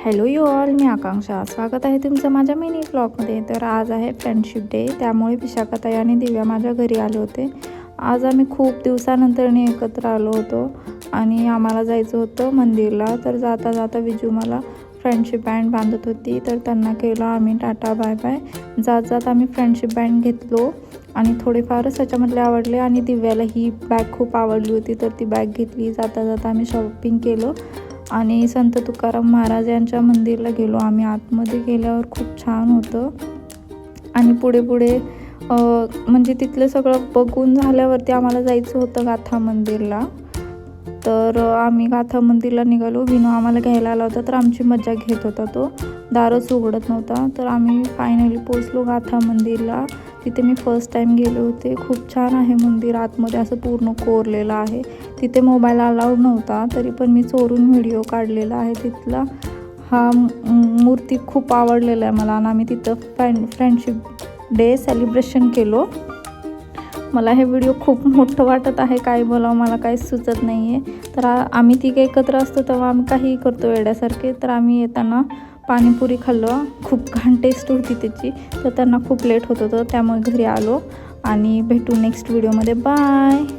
Hello you all, मी आकांक्षा. स्वागत आहे तुमचं माझ्या मिनी ब्लॉगमध्ये. तर आज आहे फ्रेंडशिप डे, त्यामुळे विशाखाताई आणि दिव्या माझ्या घरी आले होते. आज आम्ही खूप दिवसानंतर एकत्र आलो होतो आणि आम्हाला जायचं होतं मंदिरला. तर जाता जाता विजू मला फ्रेंडशिप बँड बांधत होती, तर त्यांना केलं आम्ही टाटा बाय बाय. जात जात आम्ही फ्रेंडशिप बँड घेतलो आणि थोडेफारच त्याच्यामधले आवडले आणि दिव्याला ही बॅग खूप आवडली होती, तर ती बॅग घेतली. जाता जाता आम्ही शॉपिंग केलं आणि संत तुकाराम महाराज यांच्या मंदिरला गेलो आम्ही. आतमध्ये गेल्यावर खूप छान होतं आणि पुढे पुढे म्हणजे तिथलं सगळं बघून झाल्यावरती आम्हाला जायचं होतं गाथा मंदिरला. तर आम्ही गाथा मंदिरला निघालो. विनू आम्हाला घ्यायला आला होता, तर आमची मजा घेत होता. तो दारच उघडत नव्हता. तर आम्ही फायनली पोचलो गाथा मंदिरला. तिथे मी फर्स्ट टाईम गेले होते. खूप छान आहे मंदिर. आतमध्ये असं पूर्ण कोरलेलं आहे. तिथे मोबाईल अलाउड नव्हता, तरी पण मी चोरून व्हिडिओ काढलेला आहे तिथला. हा मूर्ती खूप आवडलेला आहे मला आणि आम्ही तिथं फ्रेंडशिप डे सेलिब्रेशन केलो. मला हे व्हिडिओ खूप मोठं वाटत आहे, काय बोलावं मला काहीच सुचत नाही आहे. तर आम्ही तिघे एकत्र असतो तेव्हा आम्ही काहीही करतो वेड्यासारखे. तर आम्ही येताना पाणीपुरी खाल्लं. खूप घाण टेस्ट होती त्याची, तर त्यांना खूप लेट होत होतं, त्यामुळे घरी आलो आणि भेटू नेक्स्ट व्हिडिओमध्ये. बाय.